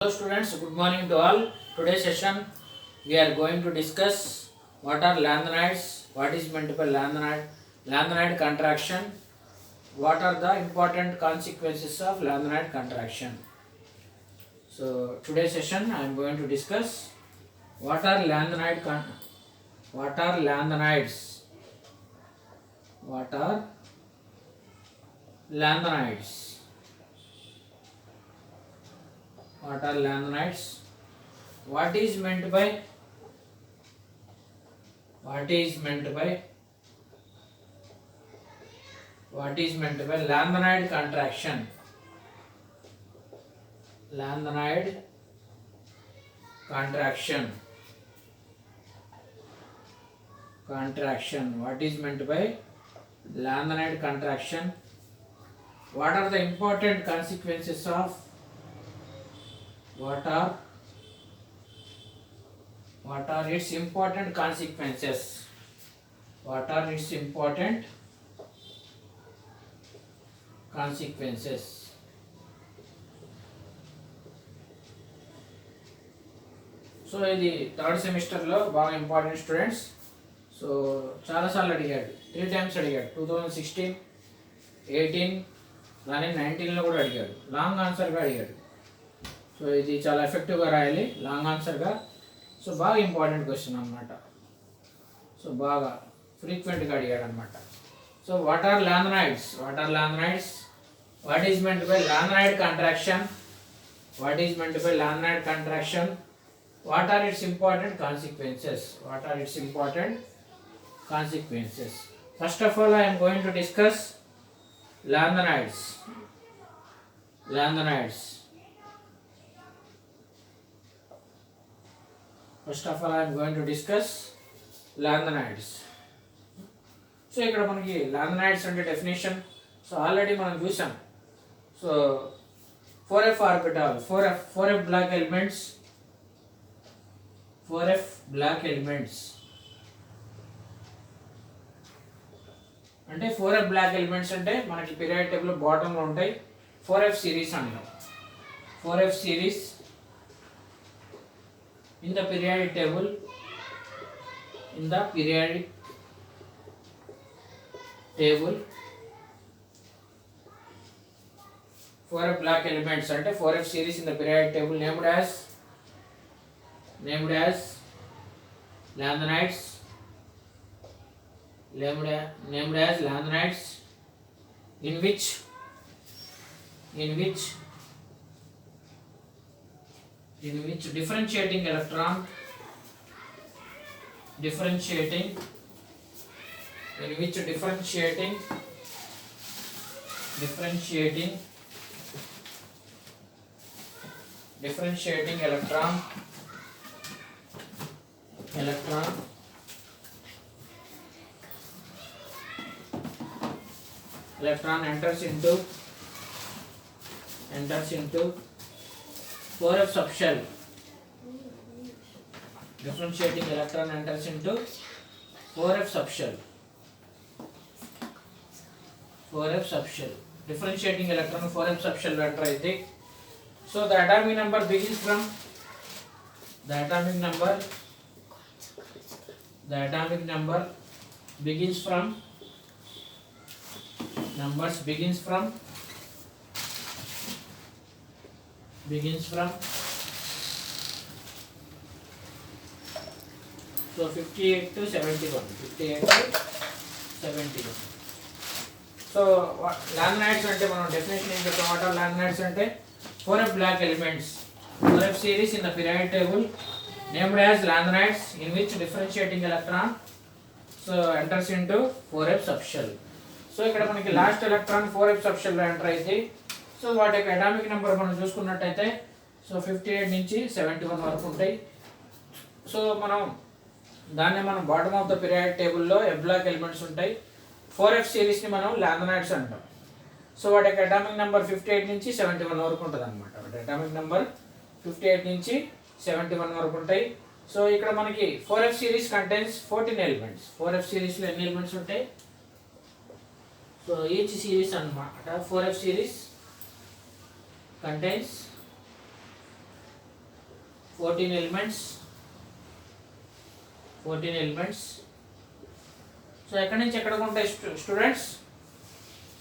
Hello students, good morning to all. Today's session we are going to discuss what are lanthanides, what is meant by lanthanide contraction, what are the important consequences of lanthanide contraction. So today's session I am going to discuss what are what are lanthanides, what are lanthanides. What are lanthanides? What is meant by lanthanide contraction? Lanthanide contraction. What is meant by lanthanide contraction? What are the important consequences of what are its important consequences? What are its important consequences? So ఇది third సెమిస్టర్లో బాగా important students. So చాలాసార్లు అడిగాడు, 3 times అడిగాడు. 2016, 18 కానీ 19లో కూడా అడిగాడు. Long ఆన్సర్గా అడిగాడు. సో ఇది చాలా ఎఫెక్టివ్గా రాయాలి లాంగ్ ఆన్సర్గా. సో బాగా ఇంపార్టెంట్ క్వశ్చన్ అనమాట. సో బాగా ఫ్రీక్వెంట్గా అడిగాడు అనమాట. So what are lanthanides? What is meant by lanthanide contraction? What are its important consequences? First of all, I am going to discuss lanthanides. First of all, I am going to discuss lanthanides. So ఇక్కడ మనకి lanthanides అంటే definition so already మనం చూసాం. So 4f orbital, 4f block elements, 4f block elements అంటే 4f block elements అంటే మనకి periodic table బాటంలో ఉంటాయి. 4f సిరీస్ అంటాం. 4f series in the periodic table, 4f black elements అంటే 4f series in the periodic table named as lanthanides, in which differentiating electron electron enters into 4f subshell. Differentiating electron enters into 4f subshell. Differentiating electron 4f subshell enter అయితే so the atomic number begins from so 58 to 71. So lanthanides అంటే మనం definition ఏం చెప్తాం? What are lanthanides అంటే 4f black elements, 4f series in the periodic table named as lanthanides in which differentiating electron so enters into 4f subshell. So ఇక్కడ మనకి last electron 4f subshell లో enter అయితే so వాటి యొక్క atomic number మనం చూసుకున్నట్టయితే so 58 నుంచి 71 వరకు ఉంటాయి. సో మనం బాటమ్ ఆఫ్ ద పీరియాడిక్ టేబుల్లో ఎఫ్ బ్లాక్ ఎలిమెంట్స్ ఉంటాయి. 4f సిరీస్ని మనం lanthanides అంటాం. సో వాటి యొక్క అటామిక్ నెంబర్ 58 నుంచి 71 వరకు ఉంటుంది అనమాట. వాటి అటామిక్ నెంబర్ 58 నుంచి 71 వరకు ఉంటాయి. సో ఇక్కడ మనకి 4f series contains 14 elements. 4f సిరీస్లో ఎన్ని ఎలిమెంట్స్ ఉంటాయి? సో ఈచ్ సిరీస్ అన్నమాట 4f series contains 14 elements. 14 elements. So ఎక్కడి నుంచి ఎక్కడికి ఉంటాయి students?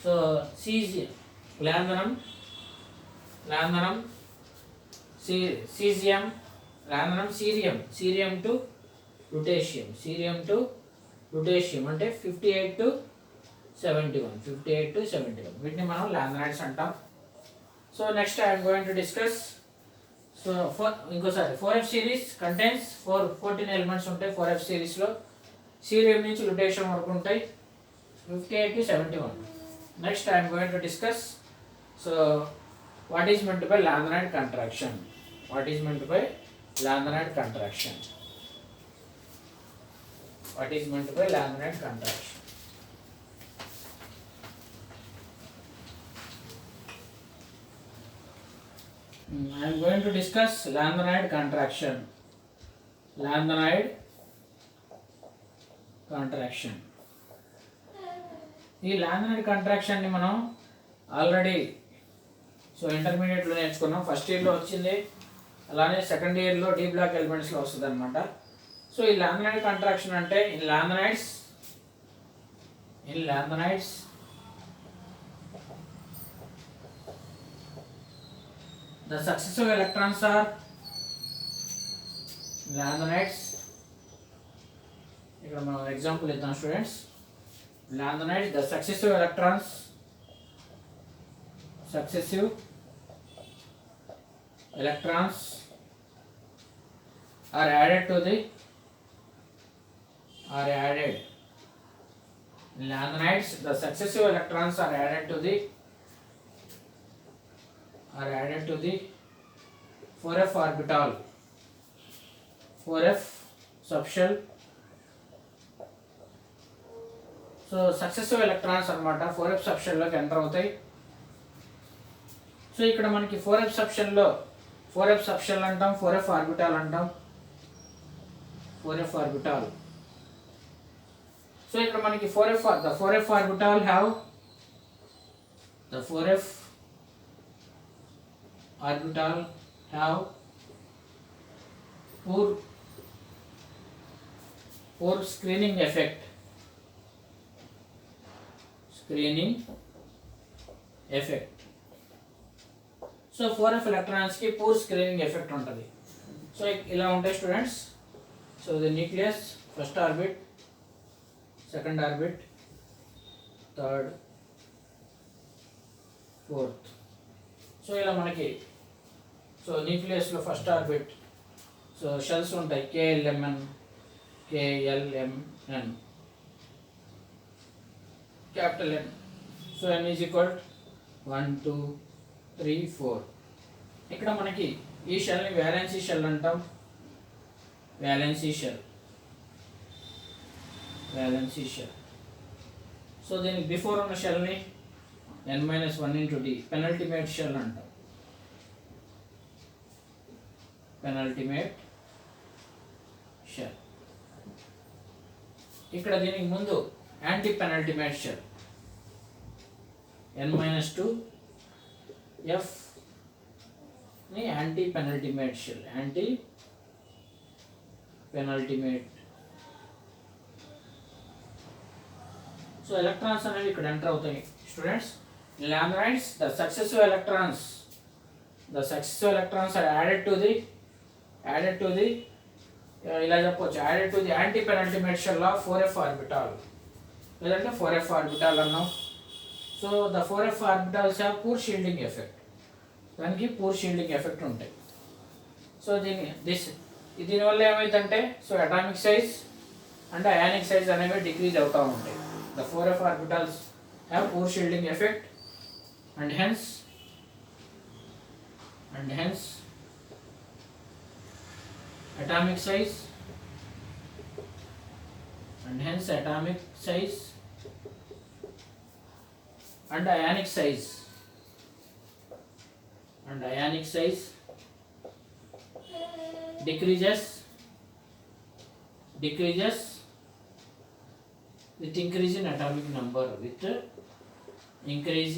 So lanthanum, caesium, lanthanum, cerium to lutetium అంటే 58 to 71. వీటిని మనం లాంథనైడ్స్ అంటాం. So next I'm going to discuss. So ఇంకోసారి 4F సిరీస్ కంటైన్స్ 14 ఎలిమెంట్స్ ఉంటాయి 4F సిరీస్లో. సీరియం నుంచి లుటేషియం వరకు ఉంటాయి 58 to 71. Next I'm going to discuss. So what is meant by lanthanide contraction? What is meant by lanthanide contraction? I am going to discuss lanthanide contraction. ఈ lanthanide contraction ని మనం already ఇంటర్మీడియట్లో నేర్చుకున్నాం. First ఇయర్లో వచ్చింది, అలానే సెకండ్ ఇయర్లో D block ఎలిమెంట్స్లో వస్తుంది అనమాట. సో ఈ లాంథనైడ్ కాంట్రాక్షన్ అంటే in lanthanides the successive electrons are lanthanides. ఇక్కడ మనం ఎగ్జాంపుల్ ఇద్దాం students. Lanthanides, the successive electrons are added to the lanthanides. The successive electrons are added to the 4f orbital, 4f subshell. So successive electrons అనమాట 4f సబ్షెల్లోకి enter అవుతాయి. So ఇక్కడ మనకి 4f subshell అంటాం, 4f orbital అంటాం. 4f orbital. So ఇక్కడ మనకి 4f orbital have poor screening effect. So 4f electrons కి poor screening effect ఉంటుంది. సో ఇలా ఉంటాయి students. So the nucleus, first orbit, second orbit, third, fourth. So ఇలా మనకి న్యూక్లియస్లో ఫస్ట్ ఆర్బిట్ షెల్స్ ఉంటాయి, KLMN, capital N. So N is equal to 1, 2, 3, 4. ఇక్కడ మనకి ఈ షెల్ని వ్యాలెన్సీ షెల్ అంటాం. Valency shell. సో దీనికి బిఫోర్ ఉన్న షెల్ని N-1 into D penultimate shell అంటాం. ఇక్కడ దీనికి ముందు anti penultimate shell N-2 F ని anti penultimate shell. So electrons అనేవి ఇక్కడ ఎంటర్ అవుతాయి students. Lanthanides, the successive electrons are added to the ఇలా చెప్పవచ్చు, added to the anti penultimate shell of 4f orbital, లేదంటే 4f ఆర్బిటాల్ అన్నాం. So the 4f orbitals have poor shielding effect. దానికి poor shielding effect ఉంటాయి. So దీనివల్ల ఏమైందంటే atomic size and ionic size అనేవి decrease అవుతూ ఉంటాయి. The 4f orbitals have poor shielding effect and hence atomic size and ionic size decreases with increase in atomic number, with increase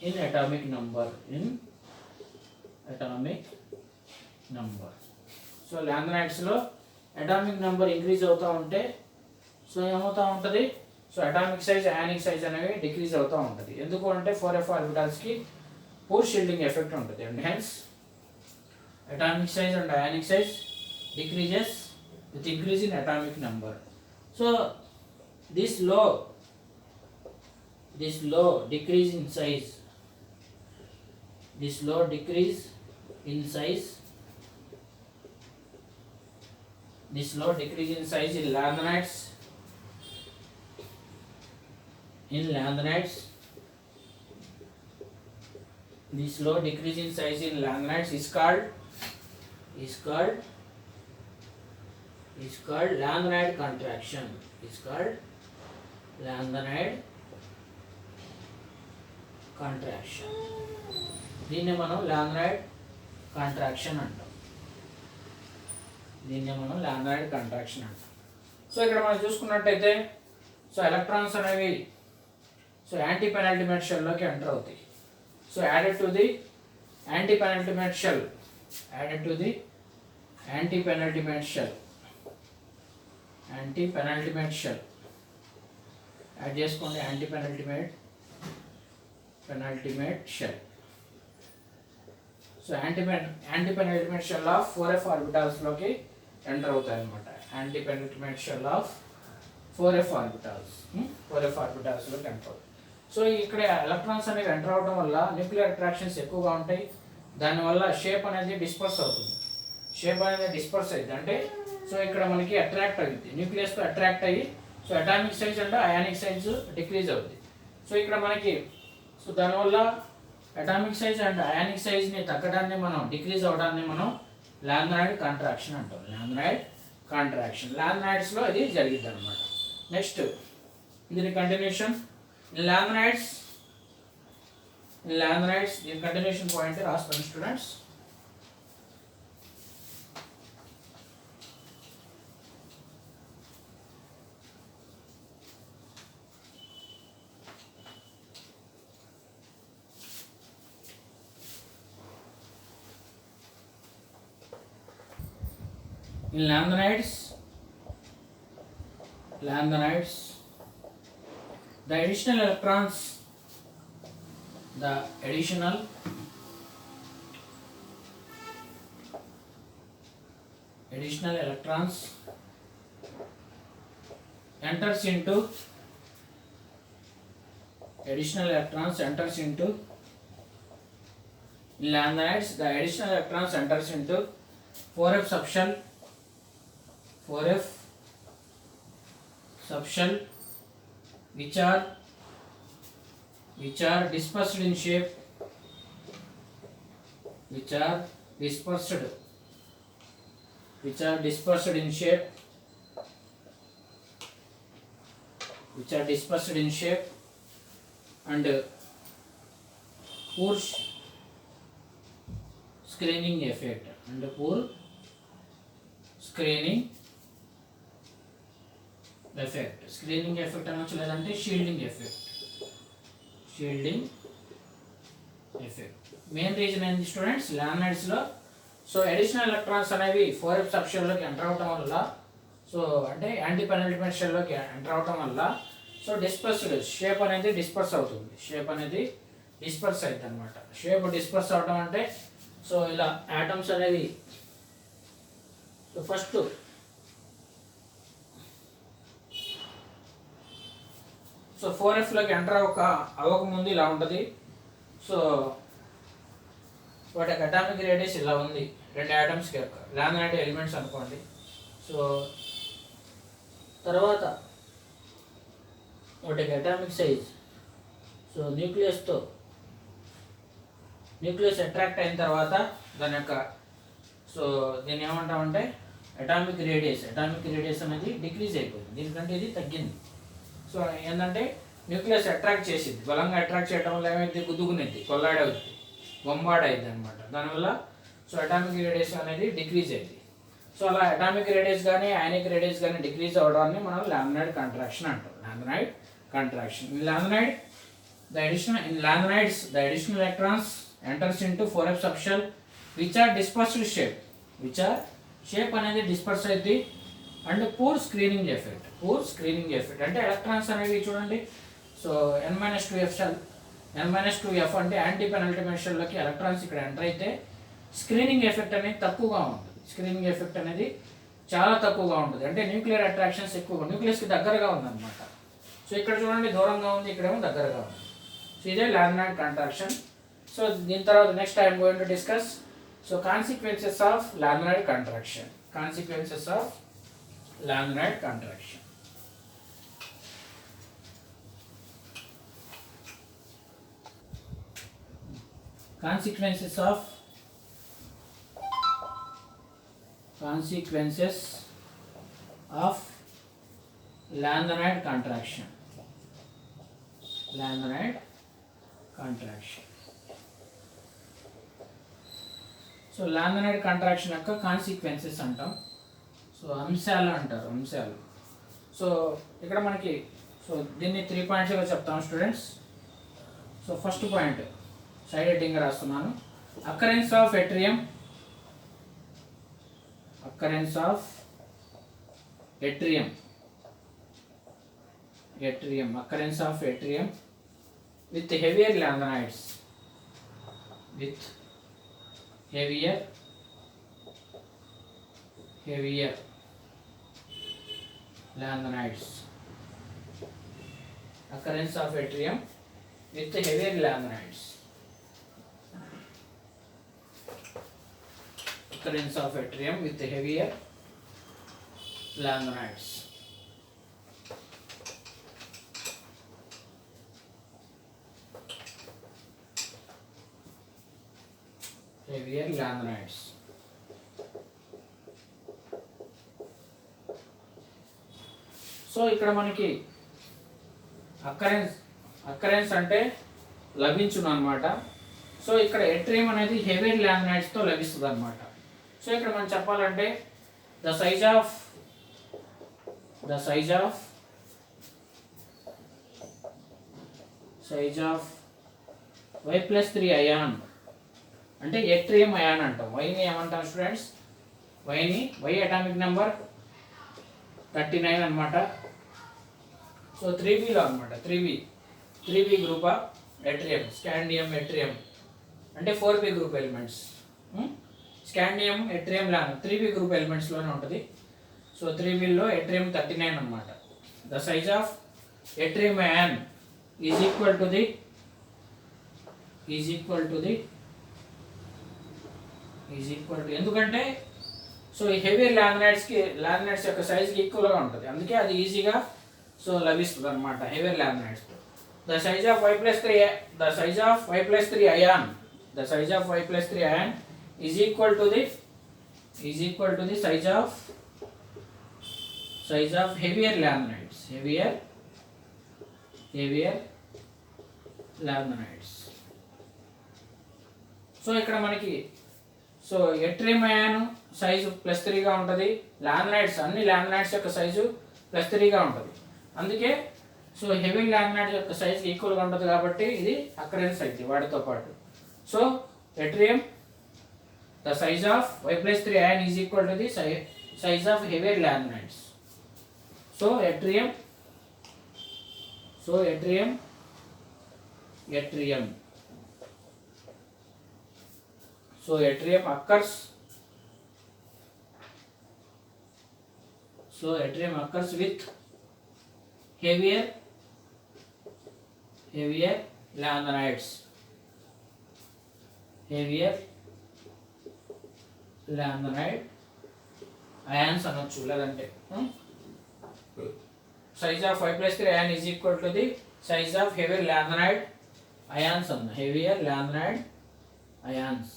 in atomic number, so lanthanides లో atomic number increase అవుతూ ఉంటే so ఏమవుతూ ఉంటుంది, so atomic size ionic size అనేవి decrease అవుతూ ఉంటుంది. ఎందుకు అంటే 4f orbitals కి పూర్ షీల్డింగ్ ఎఫెక్ట్ ఉంటుంది, and hence atomic size and ionic size decreases with increase in atomic number. So this low decrease in size, this low decrease in size in lanthanides, this low decrease in size in lanthanides is called lanthanide contraction. దీన్నే మనం lanthanide contraction అంటాం. So ఇక్కడ మనం చూసుకున్నట్టయితే so electrons అనేవి so anti penultimate shell లోకి enter అవుతాయి. So added to the anti penultimate shell, add చేసుకోండి. Anti penultimate shell. So anti penultimate shell of 4f orbitals లోకి ఎంటర్ అవుతాయి అన్నమాట. Anti penultimate shell of 4f orbitals లోకి enter అవుతాయి. So ఇక్కడ electrons అనేవి ఎంటర్ అవడం వల్ల న్యూక్లియర్ అట్రాక్షన్స్ ఎక్కువగా ఉంటాయి. దానివల్ల షేప్ అనేది డిస్పర్స్ అవుతుంది. అంటే సో ఇక్కడ మనకి అట్రాక్ట్ అవుతుంది, న్యూక్లియస్తో అట్రాక్ట్ అయ్యి so atomic size and ionic size decrease అవుతుంది. సో ఇక్కడ మనకి సో దానివల్ల అటామిక్ సైజ్ అండ్ అయానిక్ సైజ్ని తగ్గడాన్ని మనం డిక్రీజ్ అవడాన్ని మనం లాంథనైడ్ కాంట్రాక్షన్ అంటాం. లాంథనైడ్స్లో ఇది జరిగింది అనమాట. నెక్స్ట్ దీని కంటిన్యూషన్ లాంథనైడ్స్ దీని కంటిన్యూషన్ పాయింట్ రాస్తాను students. In lanthanides, the additional electrons enters into in lanthanides, the additional electrons enters into 4f subshell which are dispersed in shape, and poor screening effect, screening effect అనొచ్చు, లేదంటే shielding effect. Main reason ఏంటి students, లామినైడ్స్లో so additional electrons అనేవి 4f సబ్షెల్లోకి enter అవటం వల్ల, so అంటే anti penultimate షెల్లోకి enter అవటం వల్ల so shape అనేది డిస్పర్స్ అవుతుంది. అనమాట. షేప్ డిస్పర్స్ అవటం అంటే సో ఇలా యాటమ్స్ అనేవి సో ఫస్ట్ సో 4fలోకి ఎంటర్ అవ్వకముందు ఇలా ఉంటుంది. సో వాటి అటామిక్ రేడియస్ ఇలా ఉంది. 2 ఆటమ్స్కి లామినైడ్ ఎలిమెంట్స్ అనుకోండి. సో తర్వాత వాటి atomic size so nucleus attract అయిన తర్వాత దాని యొక్క సో దీన్ని ఏమంటామంటే అటామిక్ రేడియస్ అనేది డిక్రీజ్ అయిపోయింది. దీనికంటే ఇది తగ్గింది. సో ఏంటంటే న్యూక్లియస్ అట్రాక్ట్ చేసింది, బలంగా అట్రాక్ట్ చేయడం వల్ల ఏమైతే గుద్దుకునేది, కొల్లాడి అవుతుంది, బొంబాడ్ అయింది అనమాట. దానివల్ల సో అటామిక్ రేడియస్ అనేది డిక్రీజ్ అయింది. సో అలా అటామిక్ రేడియస్ కానీ అయానిక్ రేడియస్ కానీ డిక్రీజ్ అవడాన్ని మనం లామినైడ్ కాంట్రాక్షన్ అంటాం. లామినైడ్ The additional in lanthanides, the additional electrons enters into 4f subshell, which are dispersed shape, which are shape అనేది disperse అయితే and poor screening effect. Poor screening effect అంటే electrons అనేవి చూడండి. So n-2f shell, n-2f అంటే anti penultimate షెల్లోకి electrons ఇక్కడ enter అయితే screening effect అనేది తక్కువగా ఉంటుంది. స్క్రీనింగ్ ఎఫెక్ట్ అనేది చాలా తక్కువగా ఉంటుంది. అంటే న్యూక్లియర్ అట్రాక్షన్స్ ఎక్కువగా, న్యూక్లియస్కి దగ్గరగా ఉందన్నమాట. సో ఇక్కడ చూడండి దూరంగా ఉంది, ఇక్కడేమో దగ్గరగా ఉంది. సో ఇదే లామినార్ కాంట్రాక్షన్. సో దీని తర్వాత next I'm going to discuss so consequences of laminar contraction. Consequences of laminar contraction. Consequences of lanthanide contraction. Lanthanide contraction. So laminar contraction యొక్క కాన్సిక్వెన్సెస్ అంటాం. సో అంశాలు అంటారు, అంశాలు. సో ఇక్కడ మనకి సో దీన్ని 3 పాయింట్స్గా చెప్తాం students. So first point side heading రాస్తున్నాను. Occurrence of yttrium, occurrence of yttrium, occurrence of yttrium with heavier lanthanides, with heavier lanthanides, occurrence of yttrium with heavier lanthanides, occurrence of yttrium with heavier lanthanides. Heavier lanthanides. So ఇక్కడ మనకి occurrence అంటే లభించును అనమాట. So ఇక్కడ ఎట్రియం అనేది heavier లామినైడ్స్తో లభిస్తుంది అనమాట. So ఇక్కడ మనం చెప్పాలంటే the size of Y+3 ion అంటే ఎట్రియం అయాన్ అంటాం. వైని ఏమంటాం స్టూడెంట్స్? వై అటామిక్ నెంబర్ 39 అనమాట. సో 3bలో అనమాట, 3b group of yttrium, scandium yttrium అంటే 4b group elements. Scandium yttrium లాను 3b గ్రూప్ ఎలిమెంట్స్లోనే ఉంటుంది. సో 3bలో ఎట్రియం 39 అనమాట. The size of yttrium ion is equal to ఎందుకంటే సో ఈ హెవీ లామినైడ్స్ యొక్క సైజ్కి ఈక్వల్గా ఉంటుంది. అందుకే అది ఈజీగా సో లభిస్తుంది అనమాట heavy lanthanides. The size of Y+3 ion is equal to the size of heavier lanthanides. So ఇక్కడ మనకి సో ఎట్రియం అయాన్ సైజు +3గా ఉంటుంది. అన్ని లామినైడ్స్ యొక్క సైజు +3గా ఉంటుంది. అందుకే సో హెవీ లామినైడ్ యొక్క సైజు ఈక్వల్గా ఉంటుంది కాబట్టి ఇది అక్కరెన్స్ అయితే వాటితో పాటు. So yttrium the size of Y+3 ion is equal to the size of heavy lanthanides. So yttrium occurs with heavier lanthanides. Ions అనొచ్చు లేదంటే size of Y+3 ion is equal to the size of heavier lanthanide ions అన్న heavier lanthanide ions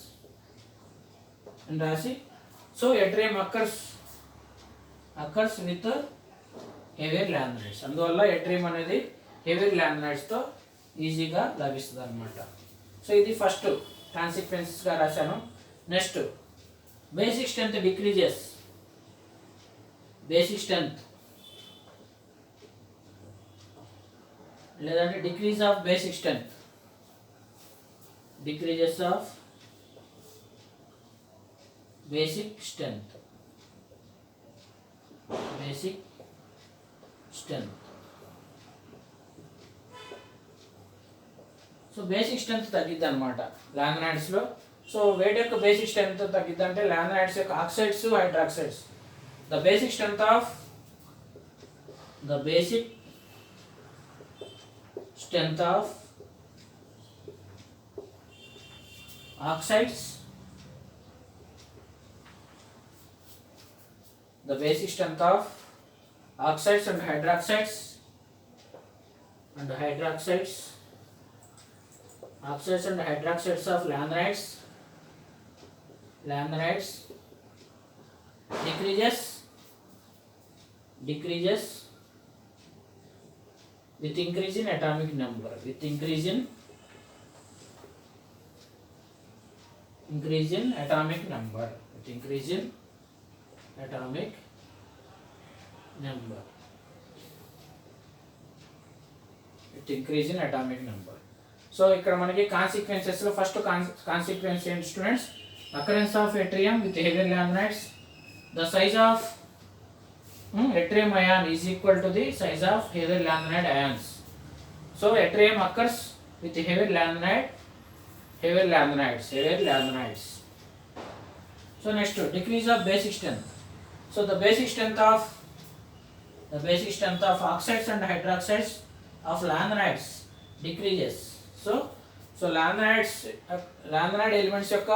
అని రాసి. So yttrium occurs with heavier lanthanides. అందువల్ల yttrium అనేది heavier లాంథనైడ్స్తో ఈజీగా లభిస్తుంది అనమాట. సో ఇది ఫస్ట్ కాన్సిక్వెన్సెస్గా రాశాను. Next basic strength decreases. లేదంటే decrease of basic strength, decreases of basic strength, basic strength. So basic strength తగ్గిద్ది అనమాట లామినైడ్స్లో. సో వేటి యొక్క బేసిక్ స్ట్రెంత్ తగ్గిద్ది అంటే లామినైడ్స్ యొక్క oxides, hydroxides. The basic strength of oxides, the basic strength of oxides and hydroxides, oxides and hydroxides of laminites decreases with increase in atomic number, so ఇక్కడ మనకి consequences లో ఫస్ట్ కాన్సిక్వెన్స్ ఏంటి students? Occurrence of yttrium with heavier lanthanides, the size of yttrium ion is equal to the size of heavier laminate ions. So yttrium occurs with heavier laminites. So next, decrease of basic strength. So the basic strength of oxides and hydroxides of laminites decreases. So laminate elements యొక్క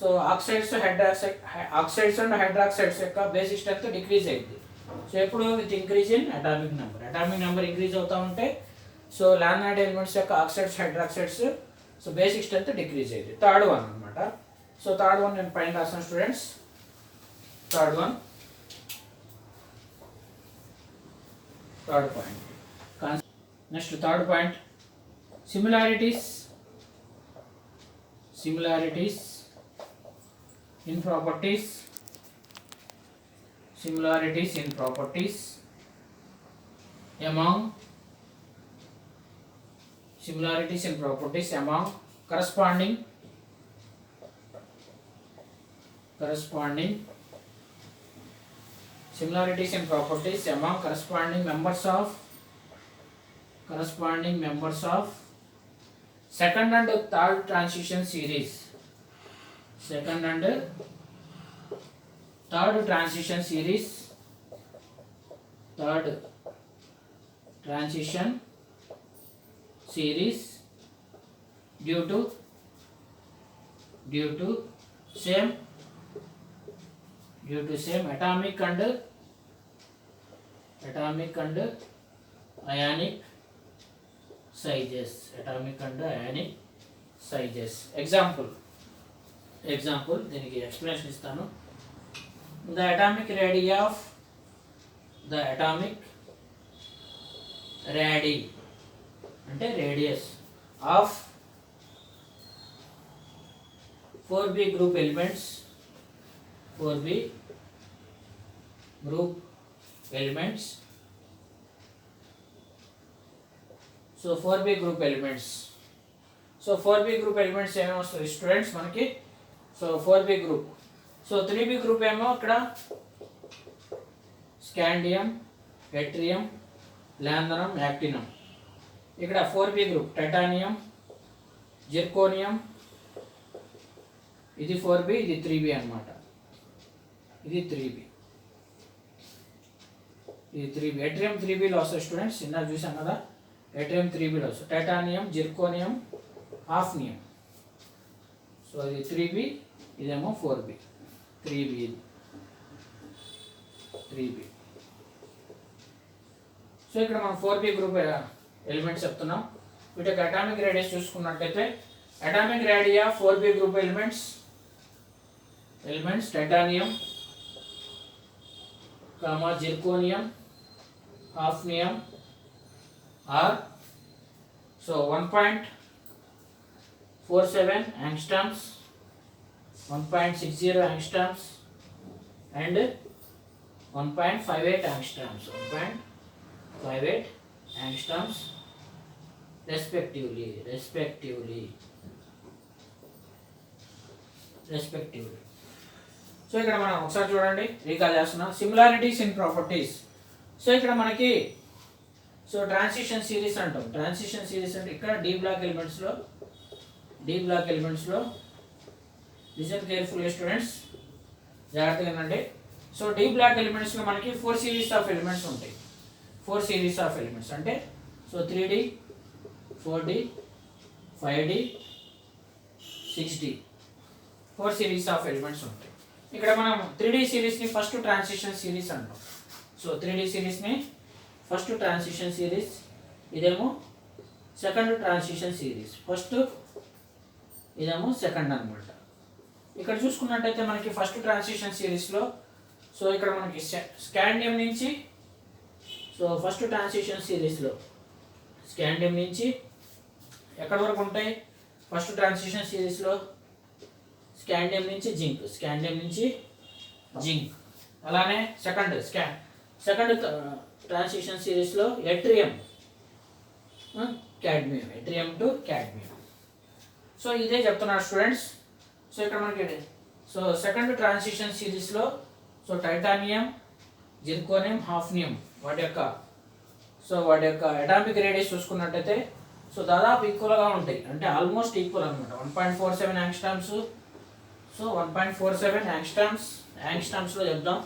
so oxides and hydroxides యొక్క basic strength decrease అయింది. So ఎప్పుడు with increase in atomic number increase అవుతూ ఉంటే so లామినైట్ elements యొక్క oxides, hydroxides so basic strength decrease అయింది. Third one అనమాట. So third one నేను పైన రాసాను students. Third point. Next third point, similarities in properties among corresponding members of second and third transition series. Third transition series due to same atomic and ionic sizes. Example దీనికి explanation ఇస్తాను. The atomic radii అంటే radius of 4b group elements, so 4b group elements ఏమేమి వస్తుంది students మనకి? So 4b group. So 3b group ఏమో ఇక్కడ scandium, yttrium, లాంథనమ్, యాక్టినం. ఇక్కడ 4b group titanium, zirconium, ఇది 4b, ఇది 3b అన్నమాట. ఇది 3b. యట్రియం 3bలో వస్తుంది స్టూడెంట్స్, ఇందాక చూసాం కదా. యట్రియం 3bలో వస్తుంది. Titanium, zirconium, hafnium. సో ఇది 3b, ఇదేమో 4b. 3b. సో ఇక్కడ మనం 4b గ్రూప్ ఎలిమెంట్స్ చెప్తున్నాం. వీటి యొక్క అటామిక్ రేడియస్ చూసుకున్నట్లయితే atomic radii 4b group elements titanium, zirconium, hafnium are so 1.47 angstroms, 1.60 angstroms and 1.58 angstroms. Respectively so ఇక్కడ మనం ఒకసారి చూడండి, రీకాల్ చేస్తున్నాం. Similarities in properties. సో ఇక్కడ మనకి సో ట్రాన్సిషన్ సిరీస్ అంటాం. ట్రాన్సిషన్ సిరీస్ అంటే ఇక్కడ డి బ్లాక్ ఎలిమెంట్స్లో లిసన్ కేర్ఫుల్లీ స్టూడెంట్స్, జాగ్రత్తగా వినండి. సో డి బ్లాక్ ఎలిమెంట్స్లో మనకి 4 సిరీస్ ఆఫ్ ఎలిమెంట్స్ ఉంటాయి. 4 సిరీస్ ఆఫ్ ఎలిమెంట్స్ అంటే so 3D, 4D, 5D, 6D 4 series of elements ఉంటాయి. ఇక్కడ మనం 3D సిరీస్ని ఫస్ట్ ట్రాన్సిషన్ సిరీస్ అంటాం. సో 3D సిరీస్ని ఫస్ట్ ట్రాన్సిషన్ సిరీస్, ఇదేమో సెకండ్ ట్రాన్సిషన్ సిరీస్. ఫస్ట్ ఇదేమో సెకండ్ అనమాట. ఇక్కడ చూసుకున్నట్టయితే మనకి ఫస్ట్ ట్రాన్సిషన్ సిరీస్లో సో ఇక్కడ మనకి స్కాండియం నుంచి సో ఫస్ట్ ట్రాన్సిషన్ సిరీస్లో స్కాండియం నుంచి ఎక్కడి వరకు ఉంటాయి? ఫస్ట్ ట్రాన్సిషన్ సిరీస్లో స్కాండియం నుంచి జింక్, అలానే సెకండ్ ట్రాన్సిషన్ సిరీస్లో ఎట్రియం టు క్యాడ్మియం. సో ఇదే చెప్తున్నారు స్టూడెంట్స్. సో ఇక్కడ మనకి సో సెకండ్ ట్రాన్సిషన్ సిరీస్లో సో టైటానియం, జిర్కోనియం, హాఫ్నియం వాటి యొక్క అటామిక్ రేడియస్ చూసుకున్నట్టయితే సో దాదాపు ఈక్వల్గా ఉంటాయి, అంటే ఆల్మోస్ట్ ఈక్వల్ అనమాట. 1.47 యాంగ్స్ట్రామ్స్. సో 1.47 యాంగ్స్ట్రామ్స్లో చెప్దాం.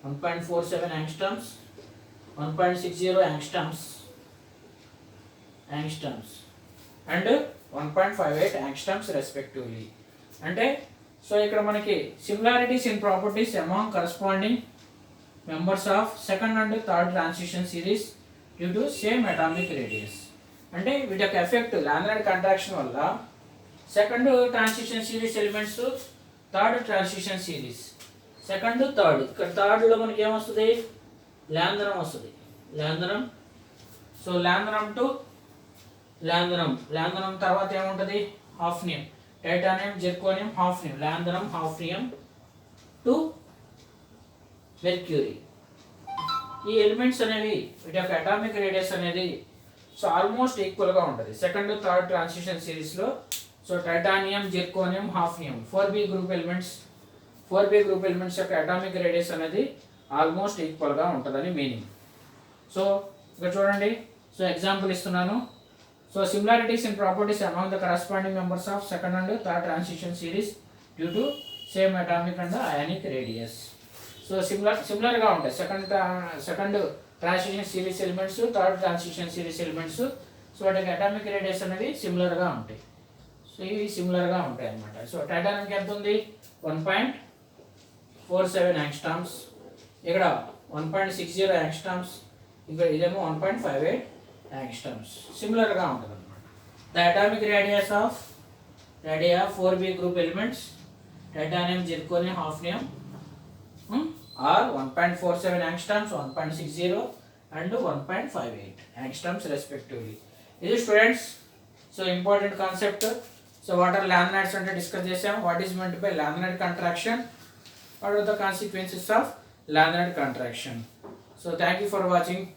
1.47 angstroms, 1.60 angstroms and 1.58 angstroms respectively. అంటే సో ఇక్కడ మనకి similarities in properties among corresponding members of second and third transition series due to same atomic radius. అంటే వీటి యొక్క ఎఫెక్ట్ లామినార్ కాంట్రాక్షన్ వల్ల second transition series elements, third transition series, second third. ఇక్కడ థర్డ్లో మనకి ఏమొస్తుంది? లాంథనం వస్తుంది. సో లాంథనం టు లాంథనం తర్వాత ఏముంటుంది? Hafnium, titanium, zirconium, hafnium, లాంథనం, hafnium to mercury. ఈ ఎలిమెంట్స్ అనేవి వీటి యొక్క అటామిక్ రేడియస్ అనేది సో ఆల్మోస్ట్ ఈక్వల్గా ఉంటుంది సెకండ్ థర్డ్ ట్రాన్సిషన్ సిరీస్లో. So titanium, zirconium, hafnium 4B group elements యొక్క అటామిక్ రేడియస్ అనేది ఆల్మోస్ట్ ఈక్వల్గా ఉంటుందని మీనింగ్. సో ఇక్కడ చూడండి, సో ఎగ్జాంపుల్ ఇస్తున్నాను. So similarities in properties among the corresponding members of second and third transition series due to same atomic and ionic radius. So సిమిలర్గా ఉంటాయి second transition series elements, third transition series elements. So వాటికి atomic radius అనేవి సిమిలర్గా ఉంటాయి. So ఇవి సిమిలర్గా ఉంటాయి అన్నమాట. సో టైటానియంకి ఎంత ఉంది? 1.47 యాంగ్స్ట్రామ్స్, ఇక్కడ 1.60 యాంగ్స్ట్రామ్స్, ఇక్కడ ఇదేమో 1.58 యాంగ్స్ట్రామ్స్. సిమిలర్గా ఉంటుంది అనమాట. The atomic radius of 4B group elements titanium, zirconium, hafnium are 1.47 angstroms, 1.60 and 1.58 angstroms respectively. This is students, so important concept. So what are laminate ante discuss chesam. What is meant by laminate contraction? What are the consequences of laminate contraction? So thank you for watching.